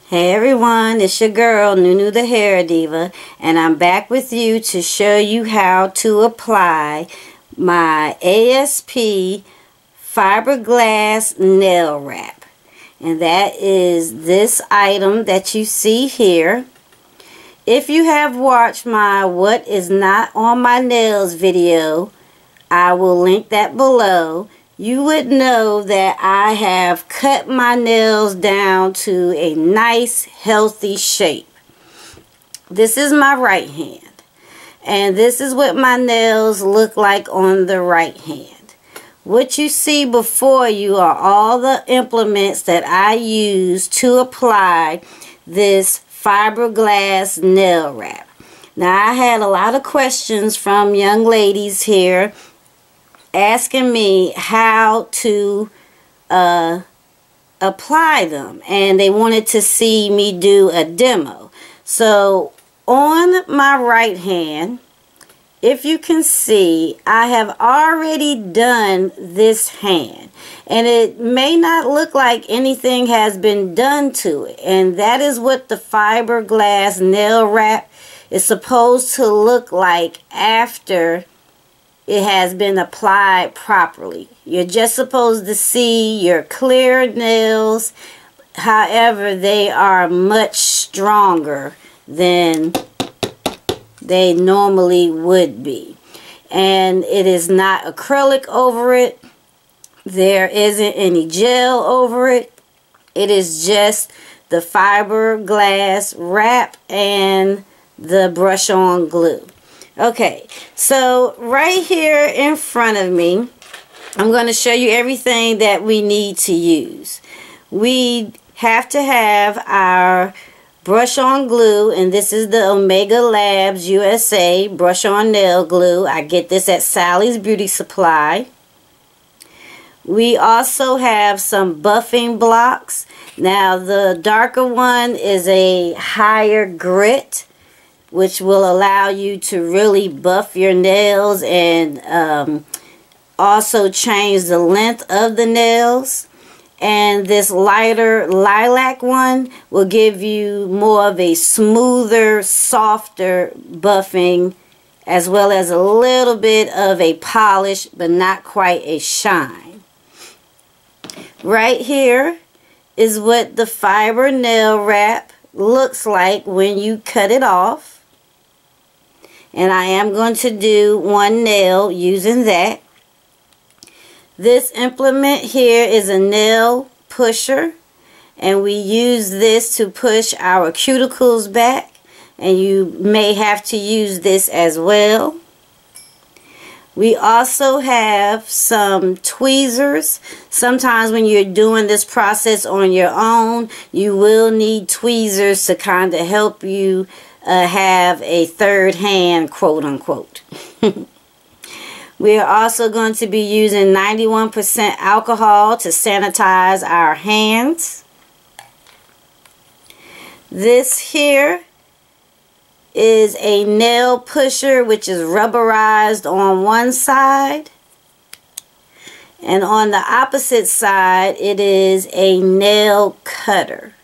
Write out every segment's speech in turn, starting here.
Hey everyone, it's your girl NueNew the Hair Diva, and I'm back with you to show you how to apply my ASP Fiberglass nail wrap. And that is this item that you see here. If you have watched my What Is Not on My Nails video, I will link that below. You would know that I have cut my nails down to a nice healthy shape. This is my right hand, and this is what my nails look like on the right hand. What you see before you are all the implements that I use to apply this fiberglass nail wrap. Now, I had a lot of questions from young ladies here asking me how to apply them, and they wanted to see me do a demo. So on my right hand, if you can see, I have already done this hand, and it may not look like anything has been done to it, and that is what the fiberglass nail wrap is supposed to look like after it has been applied properly. You're just supposed to see your clear nails. However, they are much stronger than they normally would be. And it is not acrylic over it. There isn't any gel over it. It is just the fiberglass wrap and the brush-on glue. Okay, so right here in front of me, I'm going to show you everything that we need to use. We have to have our brush-on glue, and this is the Omega Labs USA brush-on nail glue. I get this at Sally's Beauty Supply. We also have some buffing blocks. Now, the darker one is a higher grit, which will allow you to really buff your nails and also change the length of the nails. And this lighter lilac one will give you more of a smoother, softer buffing, as well as a little bit of a polish, but not quite a shine. Right here is what the fiber nail wrap looks like when you cut it off. And I am going to do one nail using that. This implement here is a nail pusher, and we use this to push our cuticles back, and you may have to use this as well. We also have some tweezers. Sometimes when you're doing this process on your own, you will need tweezers to kind of help you have a third hand, quote unquote. We are also going to be using 91% alcohol to sanitize our hands. This here is a nail pusher, which is rubberized on one side, and on the opposite side it is a nail cutter.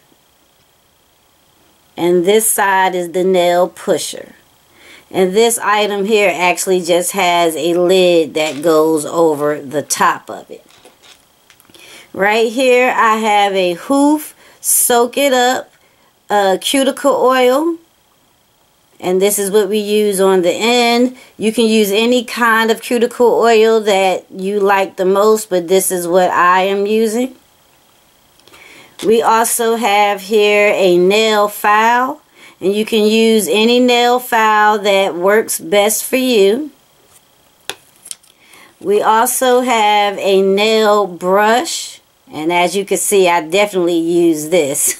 And this side is the nail pusher. And this item here actually just has a lid that goes over the top of it. Right here I have a hoof soak it up cuticle oil. And this is what we use on the end. You can use any kind of cuticle oil that you like the most, but this is what I am using. We also have here a nail file, and you can use any nail file that works best for you. We also have a nail brush, and as you can see, I definitely use this.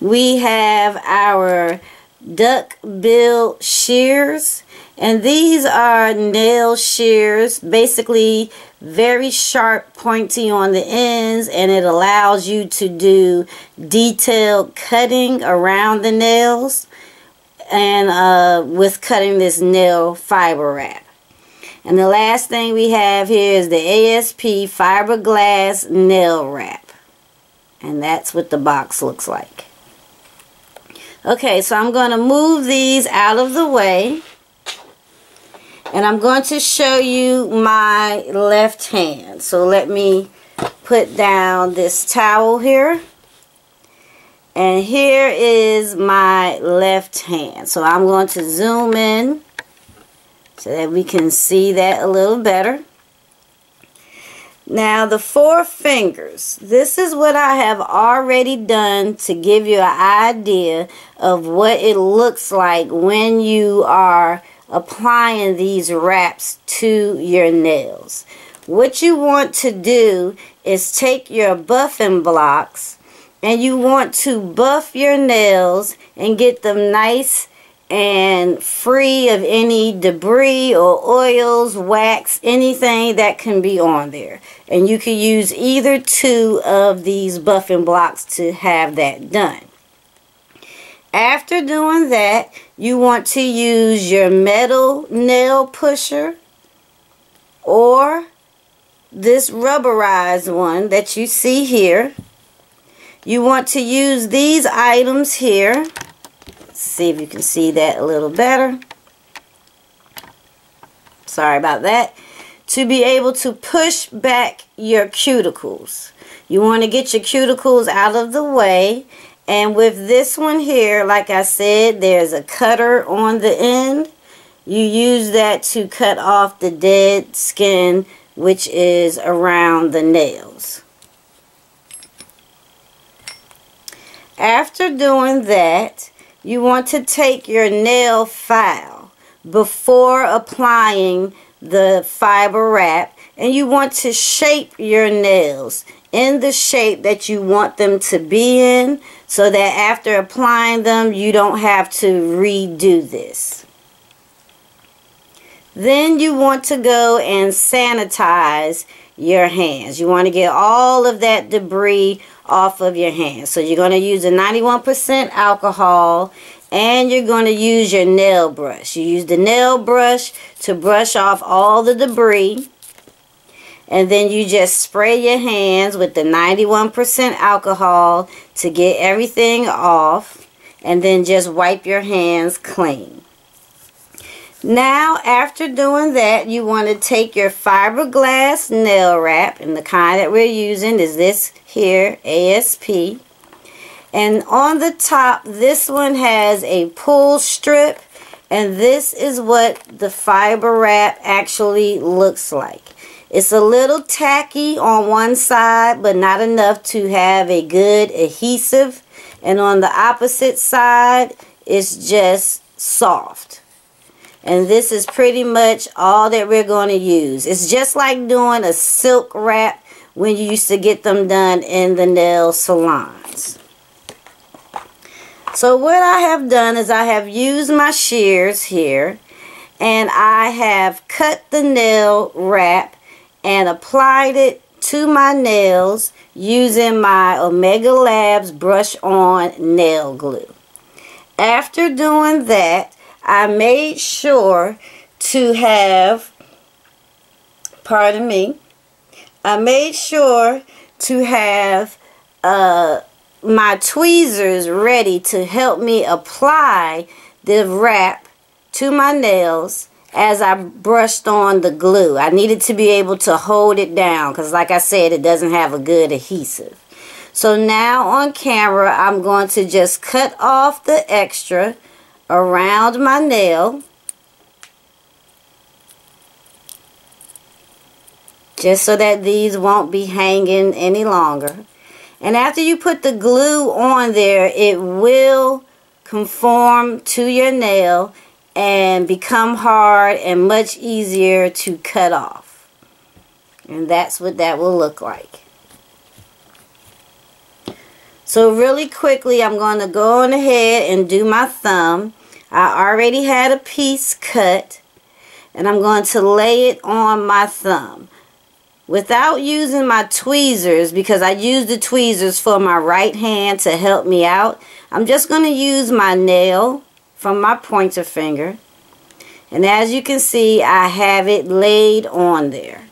We have our duck bill shears, and these are nail shears, basically very sharp, pointy on the ends, and it allows you to do detailed cutting around the nails and with cutting this nail fiber wrap. And the last thing we have here is the ASP Fiberglass nail wrap. And that's what the box looks like. Okay, so I'm going to move these out of the way. And I'm going to show you my left hand. So let me put down this towel here. And here is my left hand. So I'm going to zoom in so that we can see that a little better. Now the 4 fingers. This is what I have already done to give you an idea of what it looks like when you are applying these wraps to your nails. What you want to do is take your buffing blocks and you want to buff your nails and get them nice and free of any debris or oils, wax, anything that can be on there. And you can use either 2 of these buffing blocks to have that done. After doing that, you want to use your metal nail pusher or this rubberized one that you see here. You want to use these items here. Let's see if you can see that a little better. Sorry about that. To be able to push back your cuticles. You want to get your cuticles out of the way. And with this one here, like I said, there's a cutter on the end. You use that to cut off the dead skin, which is around the nails. After doing that, you want to take your nail file before applying the fiber wrap, and you want to shape your nails in the shape that you want them to be in, so that after applying them you don't have to redo this. Then you want to go and sanitize your hands. You want to get all of that debris off of your hands. So you're going to use a 91% alcohol, and you're going to use your nail brush. You use the nail brush to brush off all the debris. And then you just spray your hands with the 91% alcohol to get everything off. And then just wipe your hands clean. Now, after doing that, you want to take your fiberglass nail wrap. And the kind that we're using is this here, ASP. And on the top, this one has a pull strip. And this is what the fiber wrap actually looks like. It's a little tacky on one side, but not enough to have a good adhesive. And on the opposite side, it's just soft. And this is pretty much all that we're going to use. It's just like doing a silk wrap when you used to get them done in the nail salons. So what I have done is I have used my shears here, and I have cut the nail wrap and applied it to my nails using my Omega Labs brush on nail glue. After doing that, I made sure to have, I made sure to have my tweezers ready to help me apply the wrap to my nails as I brushed on the glue. I needed to be able to hold it down because, like I said, it doesn't have a good adhesive. So now on camera, I'm going to just cut off the extra around my nail. Just so that these won't be hanging any longer. And after you put the glue on there, it will conform to your nail and become hard and much easier to cut off. And that's what that will look like. So really quickly, I'm going to go on ahead and do my thumb. I already had a piece cut, and I'm going to lay it on my thumb. Without using my tweezers, because I use the tweezers for my right hand to help me out, I'm just going to use my nail from my pointer finger. And as you can see, I have it laid on there.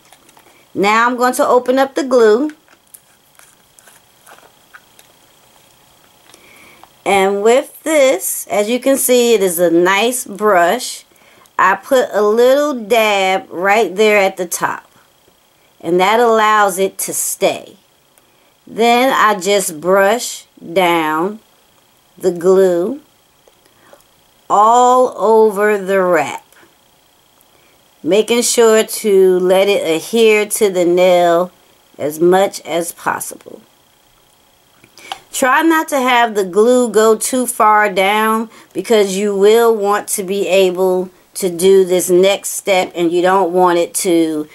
Now I'm going to open up the glue. And with this, as you can see, it is a nice brush. I put a little dab right there at the top, and that allows it to stay. Then I just brush down the glue all over the wrap, making sure to let it adhere to the nail as much as possible. Try not to have the glue go too far down, because you will want to be able to do this next step and you don't want it to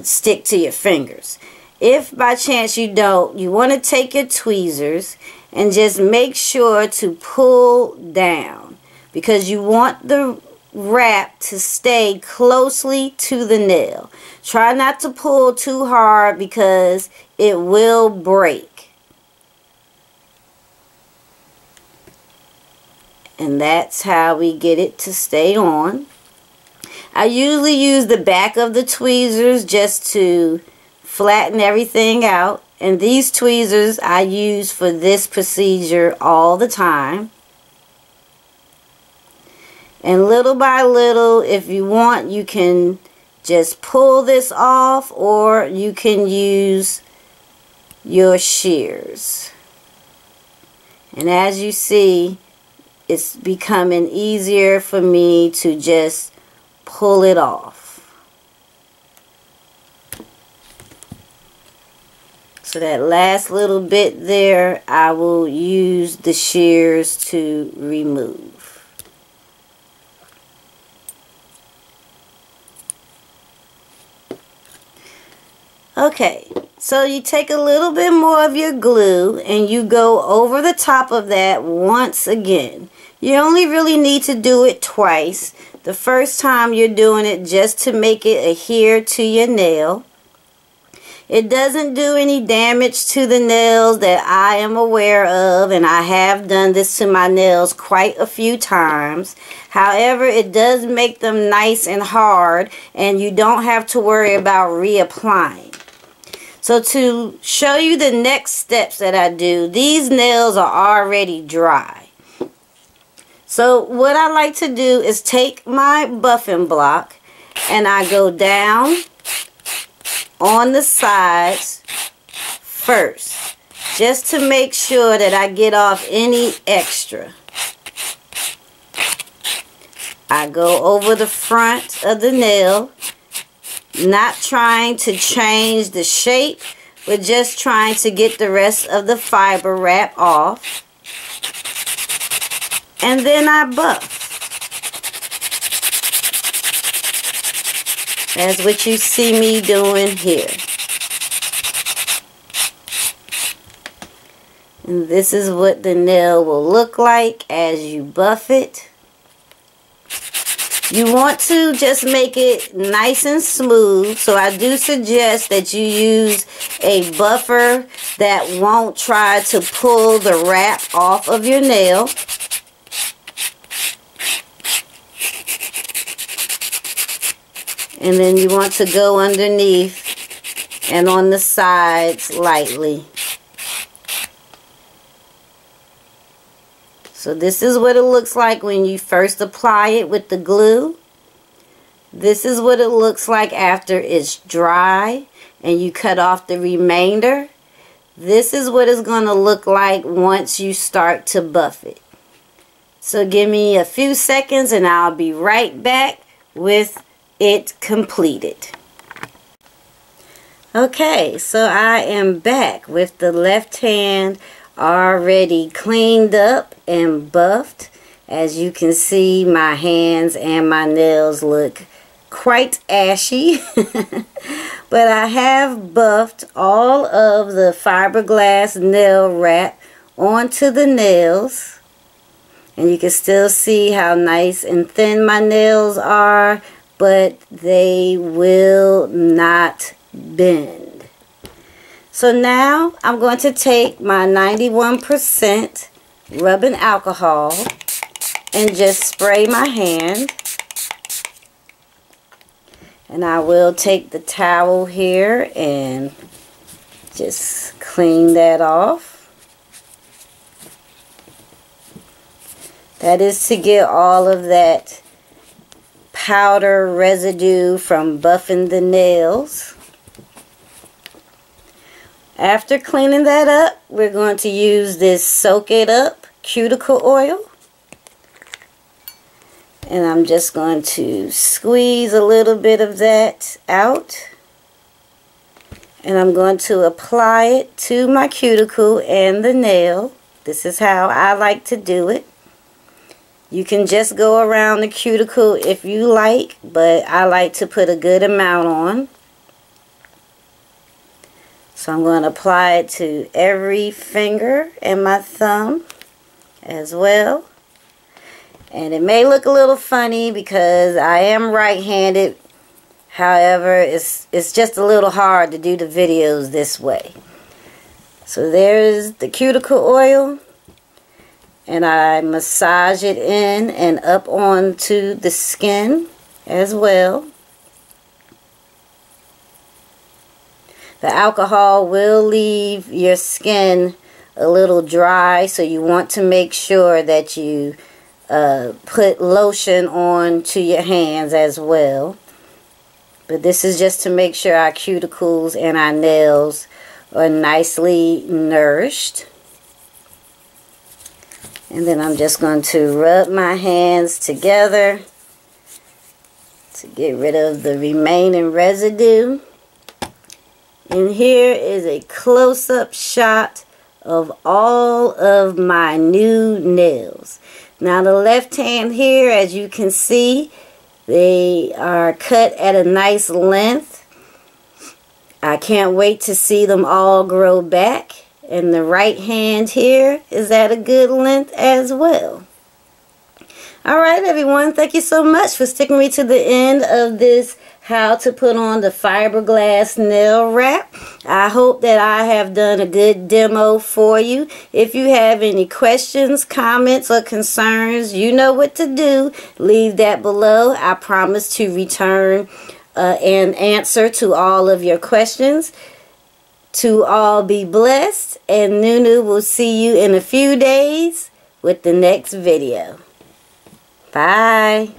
stick to your fingers. If by chance you don't, you want to take your tweezers and just make sure to pull down, because you want the wrap to stay closely to the nail. Try not to pull too hard because it will break. And that's how we get it to stay on. I usually use the back of the tweezers just to flatten everything out. And these tweezers I use for this procedure all the time. And little by little, if you want, you can just pull this off, or you can use your shears. And as you see, it's becoming easier for me to just pull it off. So that last little bit there, I will use the shears to remove. Okay, so you take a little bit more of your glue and you go over the top of that once again. You only really need to do it twice. The first time you're doing it just to make it adhere to your nail. It doesn't do any damage to the nails that I am aware of, and I have done this to my nails quite a few times. However, it does make them nice and hard, and you don't have to worry about reapplying. So to show you the next steps that I do, these nails are already dry. So what I like to do is take my buffing block and I go down on the sides first, just to make sure that I get off any extra. I go over the front of the nail, not trying to change the shape, but just trying to get the rest of the fiber wrap off. And then I buff. That's what you see me doing here. And this is what the nail will look like as you buff it. You want to just make it nice and smooth, so I do suggest that you use a buffer that won't try to pull the wrap off of your nail. And then you want to go underneath and on the sides lightly. So this is what it looks like when you first apply it with the glue. This is what it looks like after it's dry and you cut off the remainder. This is what it's going to look like once you start to buff it. So give me a few seconds and I'll be right back with it completed. Okay, so I am back with the left hand already cleaned up and buffed. As you can see, my hands and my nails look quite ashy. But I have buffed all of the fiberglass nail wrap onto the nails. And you can still see how nice and thin my nails are, but they will not bend. So now I'm going to take my 91% rubbing alcohol and just spray my hand. And I will take the towel here and just clean that off. That is to get all of that powder residue from buffing the nails. After cleaning that up, we're going to use this Soak It Up cuticle oil. And I'm just going to squeeze a little bit of that out. And I'm going to apply it to my cuticle and the nail. This is how I like to do it. You can just go around the cuticle if you like, but I like to put a good amount on. So I'm going to apply it to every finger and my thumb as well. And it may look a little funny because I am right-handed. However, it's just a little hard to do the videos this way. So there's the cuticle oil. And I massage it in and up onto the skin as well. The alcohol will leave your skin a little dry, so you want to make sure that you put lotion on to your hands as well. But this is just to make sure our cuticles and our nails are nicely nourished. And then I'm just going to rub my hands together to get rid of the remaining residue. And here is a close-up shot of all of my new nails. Now the left hand here, as you can see, they are cut at a nice length. I can't wait to see them all grow back. And the right hand here is at a good length as well. Alright everyone, thank you so much for sticking me to the end of this how to put on the fiberglass nail wrap. I hope that I have done a good demo for you. If you have any questions, comments, or concerns, you know what to do. Leave that below. I promise to return an answer to all of your questions. To all be blessed, and NueNew will see you in a few days with the next video. Bye.